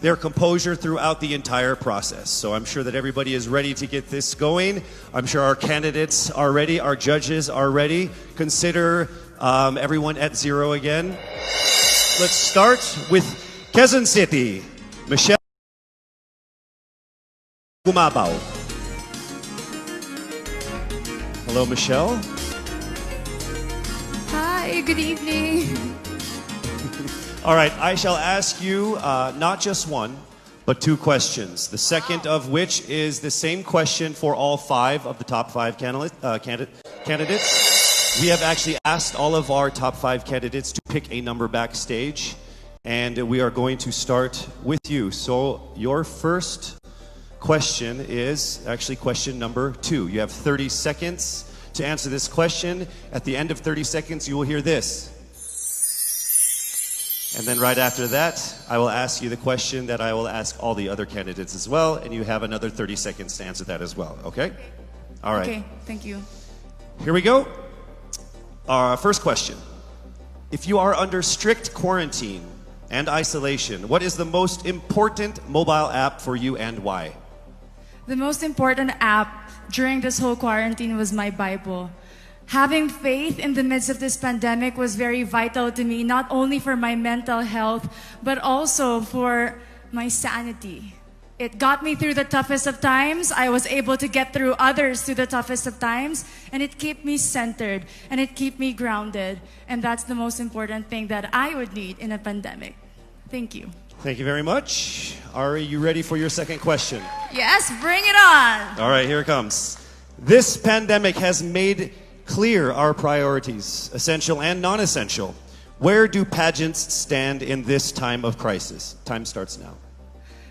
their composure throughout the entire process. So I'm sure that everybody is ready to get this going. I'm sure our candidates are ready, our judges are ready. Consider everyone at zero again. Let's start with Quezon City. Michelle Gumabaw. Hello, Michelle. Hi, good evening. All right, I shall ask you not just one, but two questions. The second of which is the same question for all five of the top five candidates. We have actually asked all of our top five candidates to pick a number backstage, and we are going to start with you. So your first question is actually question number 2. You have 30 seconds to answer this question. At the end of 30 seconds, you will hear this. And then right after that, I will ask you the question that I will ask all the other candidates as well, and you have another 30 seconds to answer that as well, okay? All right. Okay, thank you. Here we go. Our first question. If you are under strict quarantine and isolation, what is the most important mobile app for you and why? The most important app during this whole quarantine was my Bible. Having faith in the midst of this pandemic was very vital to me, not only for my mental health, but also for my sanity. It got me through the toughest of times. I was able to get through others through the toughest of times, and it kept me centered, and it kept me grounded. And that's the most important thing that I would need in a pandemic. Thank you. Thank you very much. Are you ready for your second question? Yes, bring it on. All right, here it comes. This pandemic has made clear our priorities, essential and non-essential. Where do pageants stand in this time of crisis? Time starts now.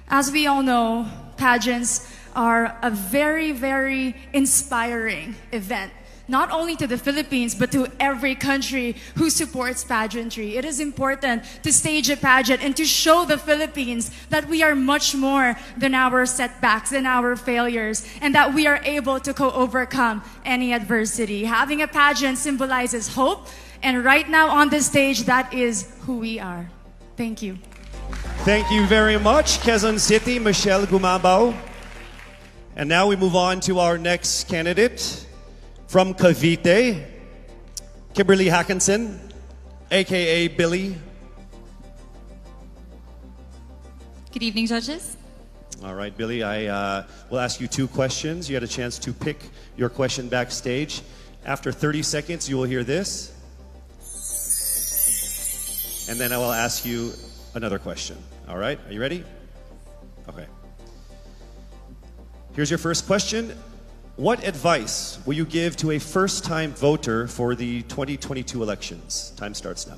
As we all know, pageants are a very, very inspiring event. Not only to the Philippines, but to every country who supports pageantry. It is important to stage a pageant and to show the Philippines that we are much more than our setbacks, than our failures, and that we are able to overcome any adversity. Having a pageant symbolizes hope, and right now on the stage, that is who we are. Thank you. Thank you very much, Quezon City, Michelle Gumabaw. And now we move on to our next candidate. From Cavite, Kimberly Hackinson, aka Billy. Good evening, judges. All right, Billy, I will ask you two questions. You had a chance to pick your question backstage. After 30 seconds, you will hear this. And then I will ask you another question. All right, are you ready? Okay. Here's your first question. What advice will you give to a first-time voter for the 2022 elections? Time starts now.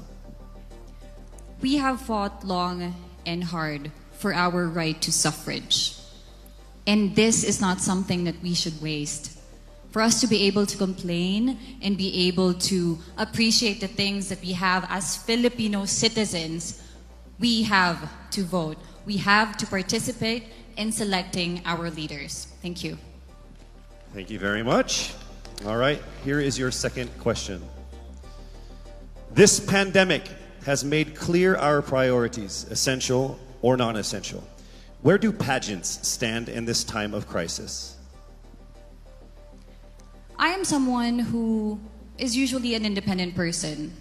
We have fought long and hard for our right to suffrage. And this is not something that we should waste. For us to be able to complain and be able to appreciate the things that we have as Filipino citizens, we have to vote. We have to participate in selecting our leaders. Thank you. Thank you very much. All right, here is your second question. This pandemic has made clear our priorities, essential or non-essential. Where do pageants stand in this time of crisis? I am someone who is usually an independent person.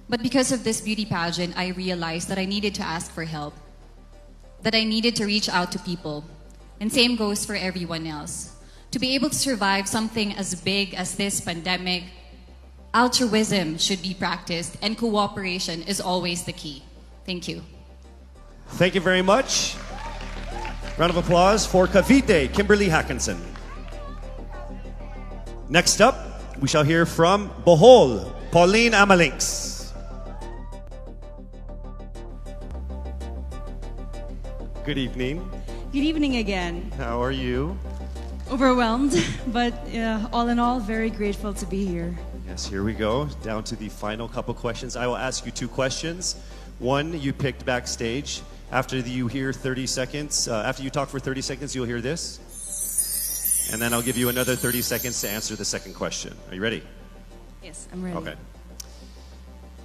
But because of this beauty pageant, I realized that I needed to ask for help, that I needed to reach out to people. And same goes for everyone else. To be able to survive something as big as this pandemic, altruism should be practiced and cooperation is always the key. Thank you. Thank you very much. Round of applause for Cavite, Kimberly Hackinson. Next up, we shall hear from Bohol, Pauline Amalinks. Good evening. Good evening again. How are you? Overwhelmed, but all in all, very grateful to be here. Yes, here we go. Down to the final couple questions. I will ask you two questions. One you picked backstage. After you hear 30 seconds, after you talk for 30 seconds, you'll hear this. And then I'll give you another 30 seconds to answer the second question. Are you ready? Yes, I'm ready. Okay.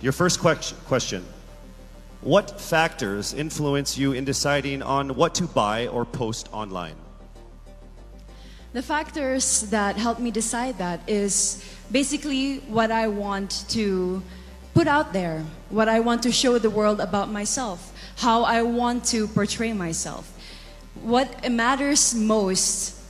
Your first question. What factors influence you in deciding on what to buy or post online? The factors that help me decide that is basically what I want to put out there, what I want to show the world about myself, how I want to portray myself. What matters most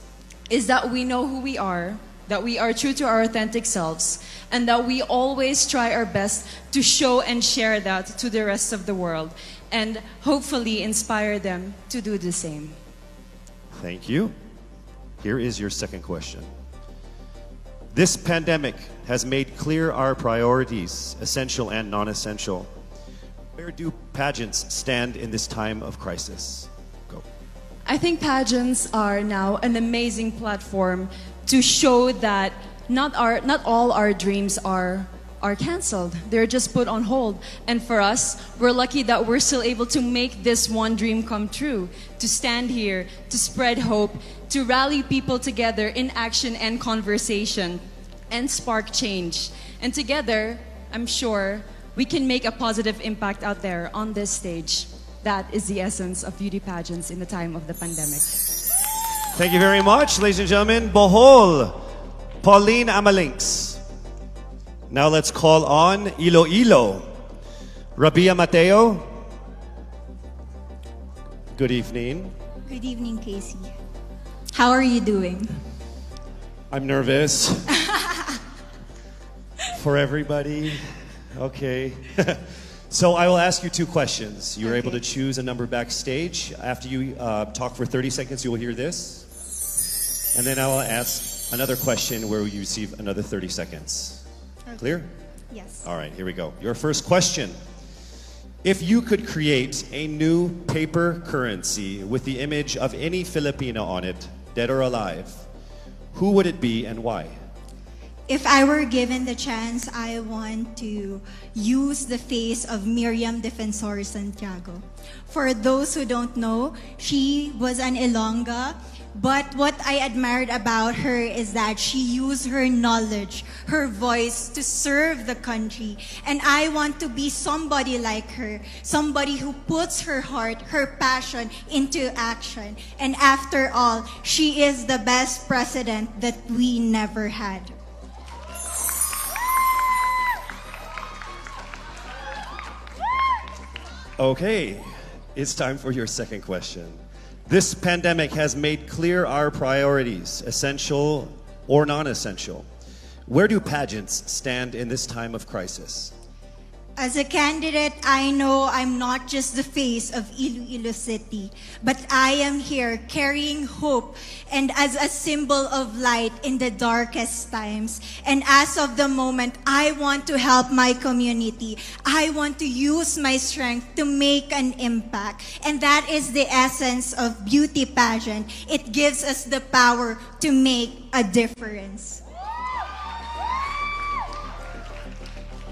is that we know who we are, that we are true to our authentic selves, and that we always try our best to show and share that to the rest of the world, and hopefully inspire them to do the same. Thank you. Here is your second question. This pandemic has made clear our priorities, essential and non-essential. Where do pageants stand in this time of crisis? Go. I think pageants are now an amazing platform to show that not all our dreams are canceled. They're just put on hold. And for us, we're lucky that we're still able to make this one dream come true, to stand here, to spread hope, to rally people together in action and conversation, and spark change. And together, I'm sure, we can make a positive impact out there on this stage. That is the essence of beauty pageants in the time of the pandemic. Thank you very much, ladies and gentlemen. Bohol, Pauline Amalinks. Now let's call on Iloilo, Rabia Mateo. Good evening. Good evening, Casey. How are you doing? I'm nervous. For everybody. Okay. So I will ask you two questions. You're able to choose a number backstage. After you talk for 30 seconds, you will hear this. And then I will ask another question where you receive another 30 seconds. Okay. Clear? Yes. All right, here we go. Your first question. If you could create a new paper currency with the image of any Filipino on it, dead or alive, who would it be and why? If I were given the chance, I want to use the face of Miriam Defensor Santiago. For those who don't know, she was an Ilongga, but what I admired about her is that she used her knowledge, her voice to serve the country. And I want to be somebody like her, somebody who puts her heart, her passion into action. And after all, she is the best president that we never had. Okay, it's time for your second question. This pandemic has made clear our priorities, essential or non-essential. Where do pageants stand in this time of crisis? As a candidate, I know I'm not just the face of Iloilo City, but I am here carrying hope and as a symbol of light in the darkest times. And as of the moment, I want to help my community. I want to use my strength to make an impact. And that is the essence of beauty pageant. It gives us the power to make a difference.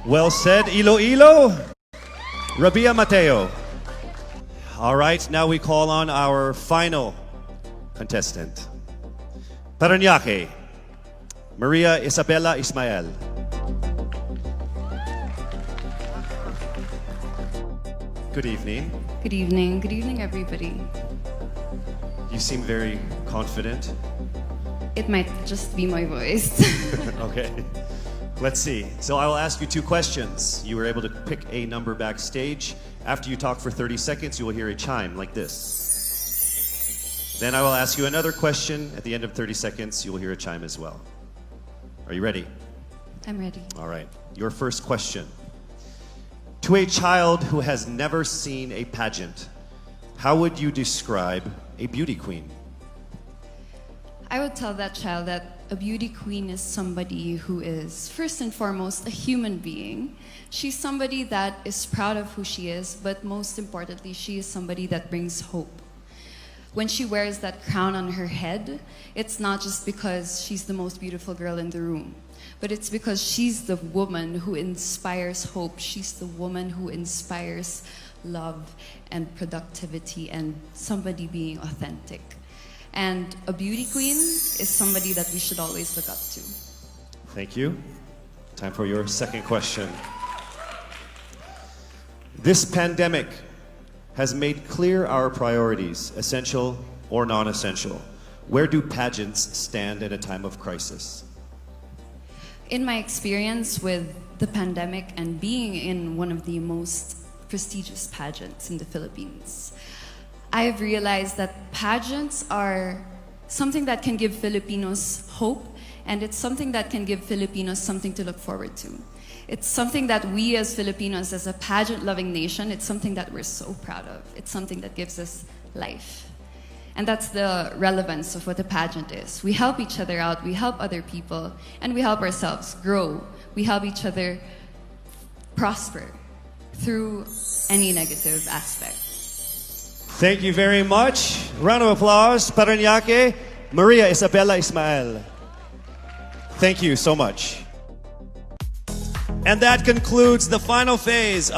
Well said, Iloilo. Rabia Mateo. All right, now we call on our final contestant. Parañaque, Maria Isabella Ismael. Good evening. Good evening. Good evening, everybody. You seem very confident. It might just be my voice. Okay. Let's see. So I will ask you two questions. You were able to pick a number backstage. After you talk for 30 seconds, you will hear a chime like this. Then I will ask you another question. At the end of 30 seconds, you will hear a chime as well. Are you ready? I'm ready. All right. Your first question. To a child who has never seen a pageant, how would you describe a beauty queen? I would tell that child that a beauty queen is somebody who is, first and foremost, a human being. She's somebody that is proud of who she is, but most importantly, she is somebody that brings hope. When she wears that crown on her head, it's not just because she's the most beautiful girl in the room, but it's because she's the woman who inspires hope. She's the woman who inspires love and productivity and somebody being authentic. And a beauty queen is somebody that we should always look up to. Thank you. Time for your second question. This pandemic has made clear our priorities, essential or non-essential. Where do pageants stand in a time of crisis? In my experience with the pandemic and being in one of the most prestigious pageants in the Philippines, I have realized that pageants are something that can give Filipinos hope, and it's something that can give Filipinos something to look forward to. It's something that we as Filipinos, as a pageant-loving nation, it's something that we're so proud of. It's something that gives us life. And that's the relevance of what a pageant is. We help each other out, we help other people, and we help ourselves grow. We help each other prosper through any negative aspect. Thank you very much. Round of applause, Parañaque, Maria Isabella Ismael. Thank you so much. And that concludes the final phase of